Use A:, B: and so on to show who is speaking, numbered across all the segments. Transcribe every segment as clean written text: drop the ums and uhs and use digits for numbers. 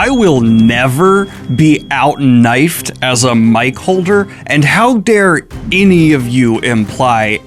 A: I will never be out-knifed as a mic holder, and how dare any of you imply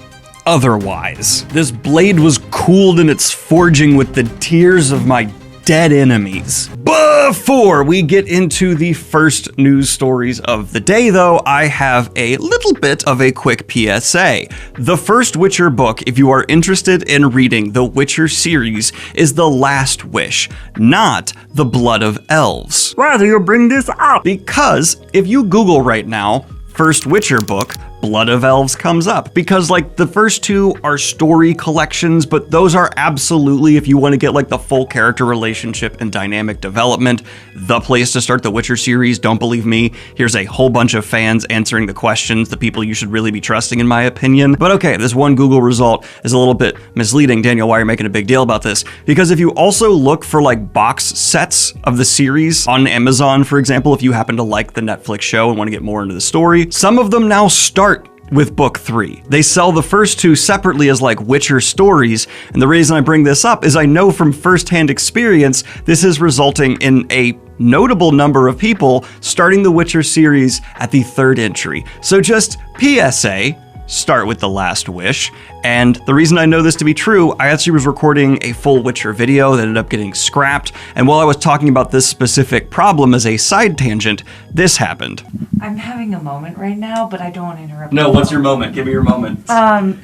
A: otherwise? This blade was cooled in its forging with the tears of my dead enemies. Before we get into the first news stories of the day, though, I have a little bit of a quick PSA. The first Witcher book, if you are interested in reading the Witcher series, is The Last Wish, not The Blood of Elves.
B: Why do you bring this up?
A: Because if you Google right now, first Witcher book, Blood of Elves comes up, because like the first two are story collections, but those are absolutely, if you want to get like the full character relationship and dynamic development, the place to start the Witcher series. Don't believe me? Here's a whole bunch of fans answering the questions, the people you should really be trusting in my opinion. But okay, this one Google result is a little bit misleading. Daniel, why are you making a big deal about this? Because if you also look for like box sets of the series on Amazon, for example, if you happen to like the Netflix show and want to get more into the story, some of them now start with book 3. They sell the first two separately as like Witcher stories, and the reason I bring this up is I know from firsthand experience this is resulting in a notable number of people starting the Witcher series at the 3rd entry. So just PSA, start with The Last Wish. And the reason I know this to be true, I actually was recording a full Witcher video that ended up getting scrapped, and while I was talking about this specific problem as a side tangent, this happened.
C: I'm having a moment right now, but I don't want to interrupt.
A: No, what's your moment? Give me your moment.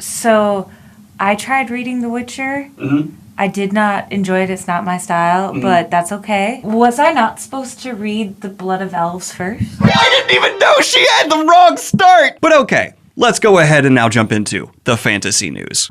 C: So I tried reading The Witcher.
A: Mm-hmm.
C: I did not enjoy it. It's not my style, but that's okay. Was I not supposed to read The Blood of Elves first?
A: I didn't even know she had the wrong start! But okay. Let's go ahead and now jump into the fantasy news.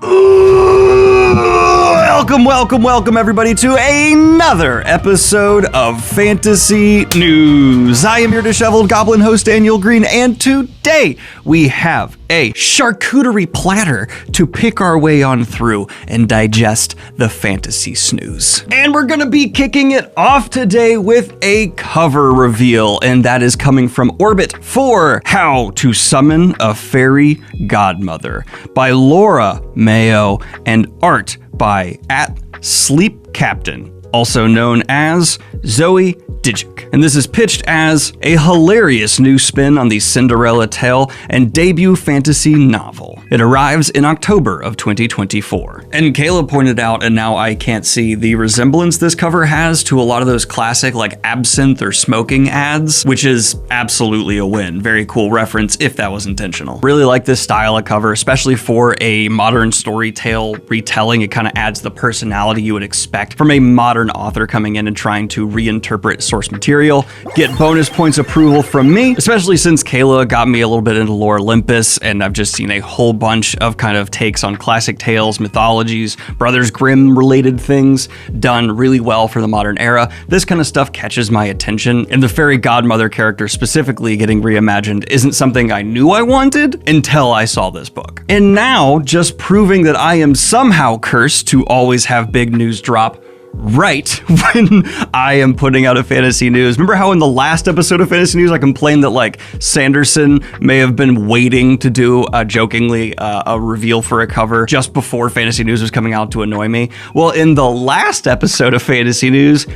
A: Welcome everybody to another episode of Fantasy News. I am your disheveled goblin host Daniel Green, and today we have a charcuterie platter to pick our way on through and digest the fantasy snooze. And we're gonna be kicking it off today with a cover reveal, and that is coming from Orbit for How to Summon a Fairy Godmother by Laura Mayo and art by @SleepCaptain, also known as Zoe Dijic. And this is pitched as a hilarious new spin on the Cinderella tale and debut fantasy novel. It arrives in October of 2024. And Caleb pointed out, and now I can't see, the resemblance this cover has to a lot of those classic like absinthe or smoking ads, which is absolutely a win. Very cool reference if that was intentional. Really like this style of cover, especially for a modern story tale retelling. It kind of adds the personality you would expect from a modern author coming in and trying to reinterpret source material. Get bonus points approval from me, especially since Kayla got me a little bit into Lore Olympus, and I've just seen a whole bunch of kind of takes on classic tales, mythologies, Brothers Grimm related things done really well for the modern era. This kind of stuff catches my attention, and the fairy godmother character specifically getting reimagined isn't something I knew I wanted until I saw this book. And now, just proving that I am somehow cursed to always have big news drop right when I am putting out a fantasy news. Remember how in the last episode of Fantasy News I complained that like Sanderson may have been waiting to do jokingly a reveal for a cover just before Fantasy News was coming out to annoy me? Well, in the last episode of Fantasy News,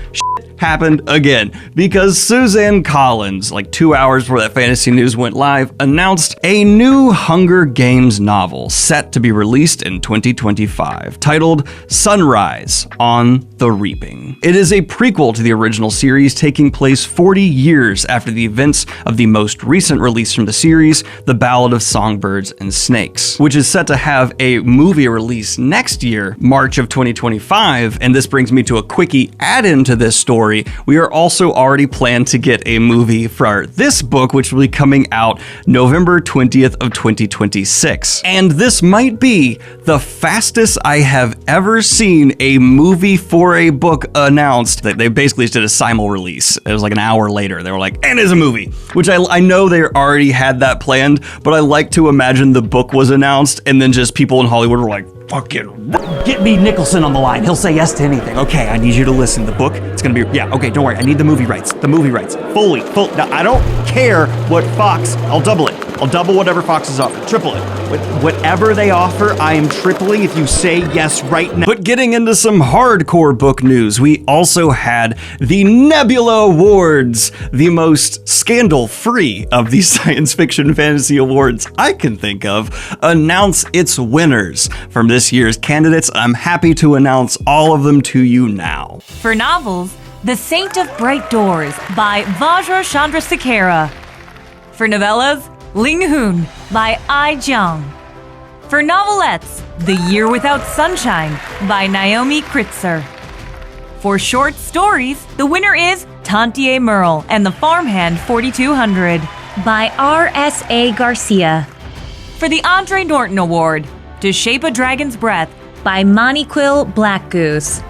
A: happened again, because Suzanne Collins, like 2 hours before that Fantasy News went live, announced a new Hunger Games novel set to be released in 2025, titled Sunrise on the Reaping. It is a prequel to the original series, taking place 40 years after the events of the most recent release from the series, The Ballad of Songbirds and Snakes, which is set to have a movie release next year, March of 2025, and this brings me to a quickie add-in to this story. We are also already planned to get a movie for this book, which will be coming out November 20th of 2026. And this might be the fastest I have ever seen a movie for a book announced. They basically just did a simul release. It was like an hour later. They were like, and it's a movie, which I know they already had that planned, but I like to imagine the book was announced and then just people in Hollywood were like, fucking
B: Get me Nicholson on the line. He'll say yes to anything.
A: okay, I need you to listen. The book, it's gonna be, yeah, okay, don't worry. I need the movie rights. The movie rights. Full. Now, I don't care what Fox, I'll double it. I'll double whatever Foxes offer. Triple it. With whatever they offer, I am tripling if you say yes right now. But getting into some hardcore book news, we also had the Nebula Awards, the most scandal-free of the science fiction fantasy awards I can think of, announce its winners from this year's candidates. I'm happy to announce all of them to you now.
C: For novels, The Saint of Bright Doors by Vajra Chandrasekhara. For novellas, Ling Hoon by Ai Jiang. For novelettes, The Year Without Sunshine by Naomi Kritzer. For short stories, the winner is Tantier Merle and the Farmhand 4200 by R.S.A. Garcia. For the Andre Norton Award, To Shape a Dragon's Breath by Moniquil Blackgoose.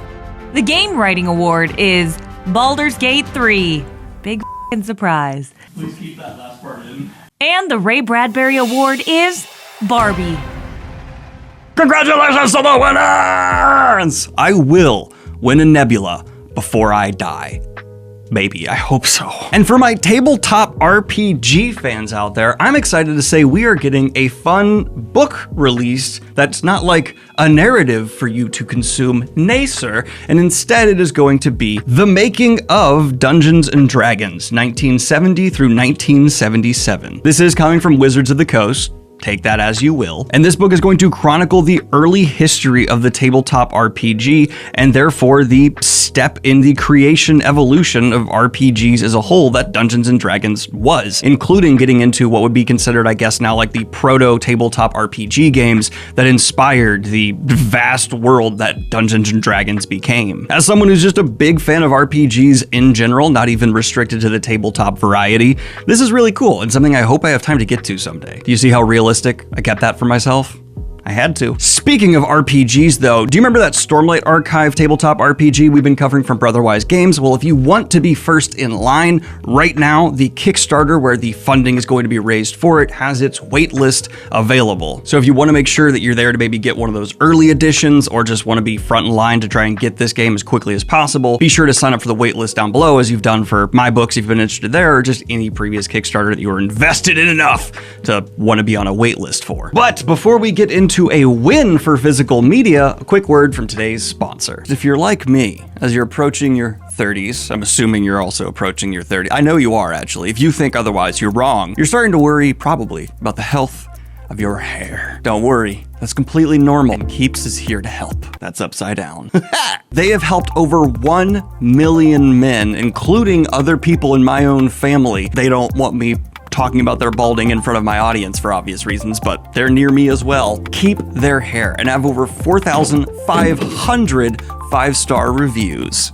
C: The Game Writing Award is Baldur's Gate 3. Big f***ing surprise.
A: Please keep that last part in.
C: And the Ray Bradbury Award is Barbie.
A: Congratulations to the winners! I will win a Nebula before I die. Maybe, I hope so. And for my tabletop RPG fans out there, I'm excited to say we are getting a fun book released that's not like a narrative for you to consume, nay sir, and instead it is going to be The Making of Dungeons & Dragons, 1970 through 1977. This is coming from Wizards of the Coast. Take that as you will. And this book is going to chronicle the early history of the tabletop RPG and therefore the step in the creation evolution of RPGs as a whole that Dungeons & Dragons was, including getting into what would be considered, I guess now, like the proto-tabletop RPG games that inspired the vast world that Dungeons & Dragons became. As someone who's just a big fan of RPGs in general, not even restricted to the tabletop variety, this is really cool and something I hope I have time to get to someday. Do you see how realistic I kept that for myself? I had to. Speaking of RPGs though, do you remember that Stormlight Archive tabletop RPG we've been covering from Brotherwise Games? Well, if you want to be first in line, right now, the Kickstarter where the funding is going to be raised for it has its waitlist available. So if you want to make sure that you're there to maybe get one of those early editions or just want to be front in line to try and get this game as quickly as possible, be sure to sign up for the waitlist down below as you've done for my books if you've been interested there, or just any previous Kickstarter that you were invested in enough to want to be on a waitlist for. But before we get into a win for physical media, a quick word from today's sponsor. If you're like me, as you're approaching your 30s, I'm assuming you're also approaching your 30s. I know you are actually. If you think otherwise, you're wrong. You're starting to worry probably about the health of your hair. Don't worry, that's completely normal. And Keeps is here to help. That's upside down. They have helped over 1 million men, including other people in my own family. They don't want me talking about their balding in front of my audience for obvious reasons, but they're near me as well. Keep their hair and have over 4,500 5-star reviews.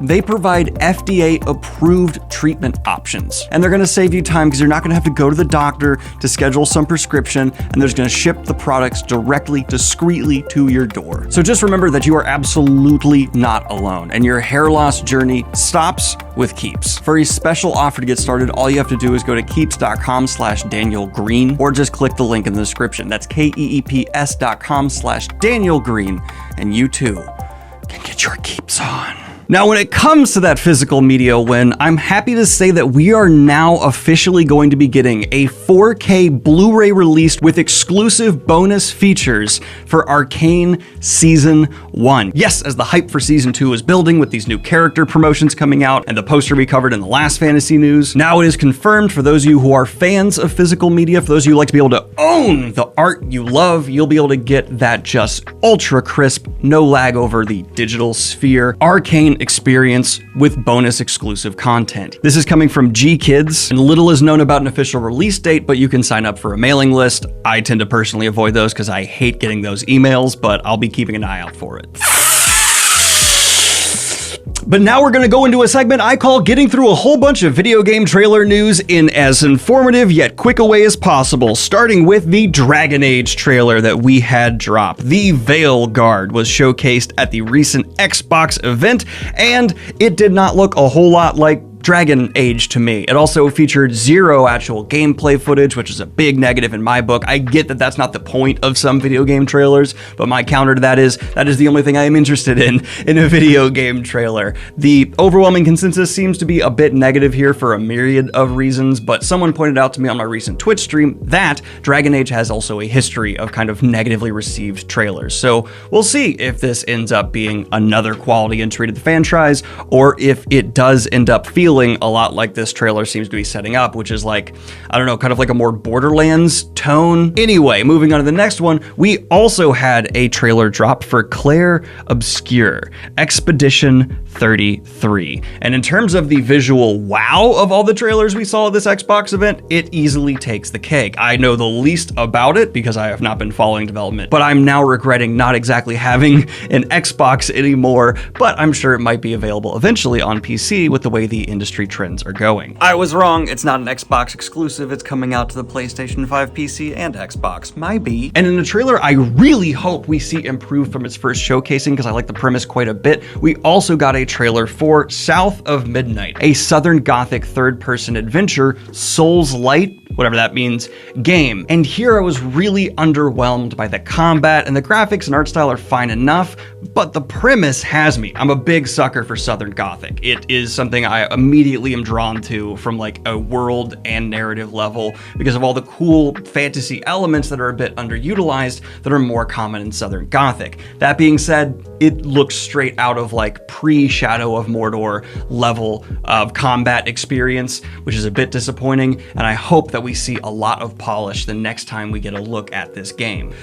A: They provide FDA-approved treatment options, and they're gonna save you time because you're not gonna have to go to the doctor to schedule some prescription, and they're just gonna ship the products directly, discreetly to your door. So just remember that you are absolutely not alone, and your hair loss journey stops with Keeps. For a special offer to get started, all you have to do is go to keeps.com/Daniel Green, or just click the link in the description. That's KEEPS.com/Daniel Green, and you too can get your Keeps on. Now, when it comes to that physical media win, I'm happy to say that we are now officially going to be getting a 4K Blu-ray released with exclusive bonus features for Arcane Season 1. Yes, as the hype for Season 2 is building with these new character promotions coming out and the poster we covered in the last fantasy news, now it is confirmed for those of you who are fans of physical media, for those of you who like to be able to own the art you love, you'll be able to get that just ultra crisp, no lag over the digital sphere Arcane experience with bonus exclusive content. This is coming from G Kids, and little is known about an official release date, but you can sign up for a mailing list. I tend to personally avoid those because I hate getting those emails, but I'll be keeping an eye out for it. But now we're going to go into a segment I call getting through a whole bunch of video game trailer news in as informative yet quick a way as possible, starting with the Dragon Age trailer that we had dropped. The Veil Guard was showcased at the recent Xbox event, and it did not look a whole lot like Dragon Age to me. It also featured 0 actual gameplay footage, which is a big negative in my book. I get that that's not the point of some video game trailers, but my counter to that is the only thing I am interested in a video game trailer. The overwhelming consensus seems to be a bit negative here for a myriad of reasons, but someone pointed out to me on my recent Twitch stream that Dragon Age has also a history of kind of negatively received trailers. So we'll see if this ends up being another quality entry to the franchise, or if it does end up feeling a lot like this trailer seems to be setting up, which is like, I don't know, kind of like a more Borderlands tone. Anyway, moving on to the next one, we also had a trailer drop for Clair Obscur, Expedition 33. And in terms of the visual wow of all the trailers we saw at this Xbox event, it easily takes the cake. I know the least about it because I have not been following development, but I'm now regretting not exactly having an Xbox anymore, but I'm sure it might be available eventually on PC with the way the industry trends are going. I was wrong, it's not an Xbox exclusive, it's coming out to the PlayStation 5 PC and Xbox, my B. And in the trailer, I really hope we see improved from its first showcasing because I like the premise quite a bit. We also got a trailer for South of Midnight, a Southern Gothic third-person adventure, Souls-Light, whatever that means, game. And here I was really underwhelmed by the combat, and the graphics and art style are fine enough, but the premise has me. I'm a big sucker for Southern Gothic. It is something I immediately am drawn to from like a world and narrative level because of all the cool fantasy elements that are a bit underutilized that are more common in Southern Gothic. That being said, it looks straight out of like pre-Shadow of Mordor level of combat experience, which is a bit disappointing, and I hope that we see a lot of polish the next time we get a look at this game.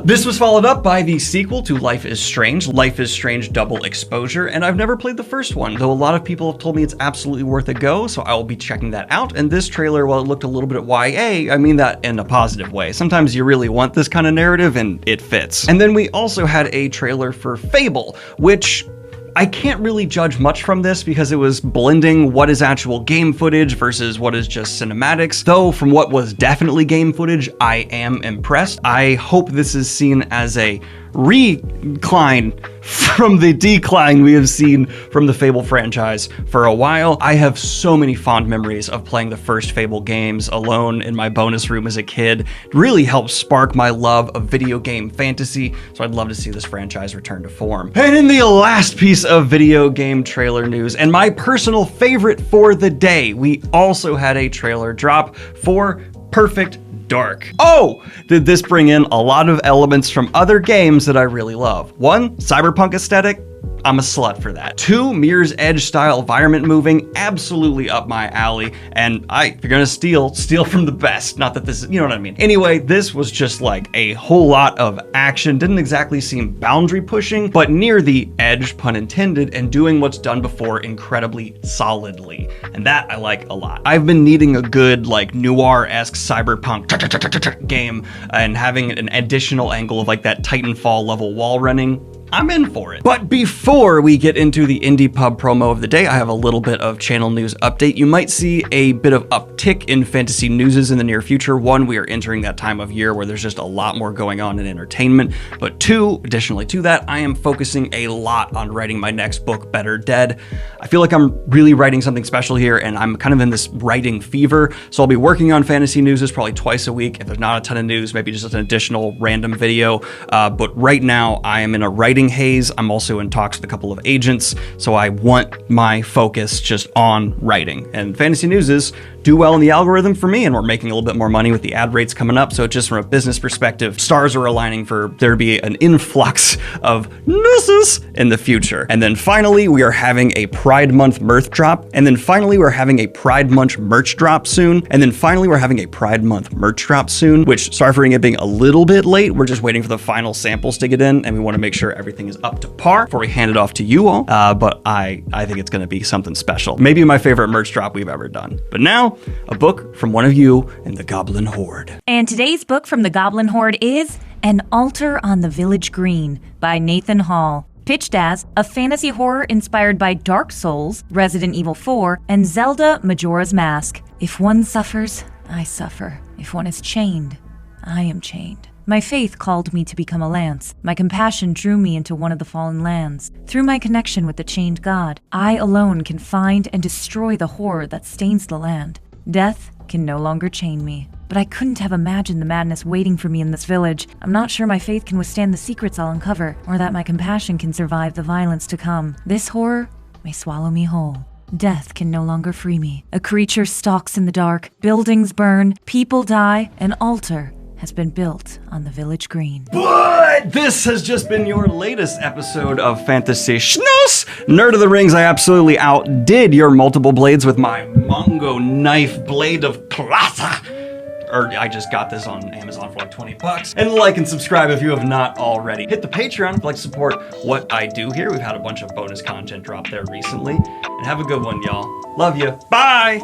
A: This was followed up by the sequel to Life is Strange, Life is Strange Double Exposure, and I've never played the first one, though a lot of people have told me it's absolutely worth a go, so I will be checking that out. And this trailer, while it looked a little bit YA, I mean that in a positive way. Sometimes you really want this kind of narrative and it fits. And then we also had a trailer for Fable, which I can't really judge much from this because it was blending what is actual game footage versus what is just cinematics, though from what was definitely game footage, I am impressed. I hope this is seen as a recline from the decline we have seen from the Fable franchise for a while. I have so many fond memories of playing the first Fable games alone in my bonus room as a kid. It really helped spark my love of video game fantasy, so I'd love to see this franchise return to form. And in the last piece of video game trailer news, and my personal favorite for the day, we also had a trailer drop for Perfect Dark. Oh, did this bring in a lot of elements from other games that I really love. 1, cyberpunk aesthetic. I'm a slut for that. 2, Mirror's Edge style environment moving, absolutely up my alley. And if you're gonna steal from the best. Not that this is, you know what I mean. Anyway, this was just like a whole lot of action. Didn't exactly seem boundary pushing, but near the edge, pun intended, and doing what's done before incredibly solidly. And that I like a lot. I've been needing a good like noir-esque cyberpunk game and having an additional angle of like that Titanfall level wall running. I'm in for it. But before we get into the Indie Pub promo of the day, I have a little bit of channel news update. You might see a bit of uptick in fantasy newses in the near future. 1, we are entering that time of year where there's just a lot more going on in entertainment. But 2, additionally to that, I am focusing a lot on writing my next book, Better Dead. I feel like I'm really writing something special here, and I'm kind of in this writing fever. So I'll be working on fantasy newses probably twice a week. If there's not a ton of news, maybe just an additional random video. But right now, I am in a writing haze. I'm also in talks with a couple of agents, so I want my focus just on writing. And fantasy newses do well in the algorithm for me, and we're making a little bit more money with the ad rates coming up. So just from a business perspective, stars are aligning for there to be an influx of newses in the future. And then finally, we are having a Pride Month merch drop. And then finally, we're having a Pride Month merch drop soon. And then finally, we're having a Pride Month merch drop soon, which, sorry for it being a little bit late. We're just waiting for the final samples to get in, and we want to make sure everything is up to par before we hand it off to you all. But I think it's going to be something special. Maybe my favorite merch drop we've ever done. But now, a book from one of you in the Goblin Horde.
C: And today's book from the Goblin Horde is An Altar on the Village Green by Nathan Hall. Pitched as a fantasy horror inspired by Dark Souls, Resident Evil 4, and Zelda Majora's Mask. If one suffers, I suffer. If one is chained, I am chained. My faith called me to become a lance. My compassion drew me into one of the fallen lands. Through my connection with the chained god, I alone can find and destroy the horror that stains the land. Death can no longer chain me. But I couldn't have imagined the madness waiting for me in this village. I'm not sure my faith can withstand the secrets I'll uncover, or that my compassion can survive the violence to come. This horror may swallow me whole. Death can no longer free me. A creature stalks in the dark, buildings burn, people die, an altar has been built on the village green.
A: But this has just been your latest episode of Fantasy Schnoss. Nerd of the Rings, I absolutely outdid your multiple blades with my Mongo knife blade of Klasa. I just got this on Amazon for like $20. And like and subscribe if you have not already. Hit the Patreon if you'd like to support what I do here. We've had a bunch of bonus content drop there recently. And have a good one, y'all. Love you. Bye!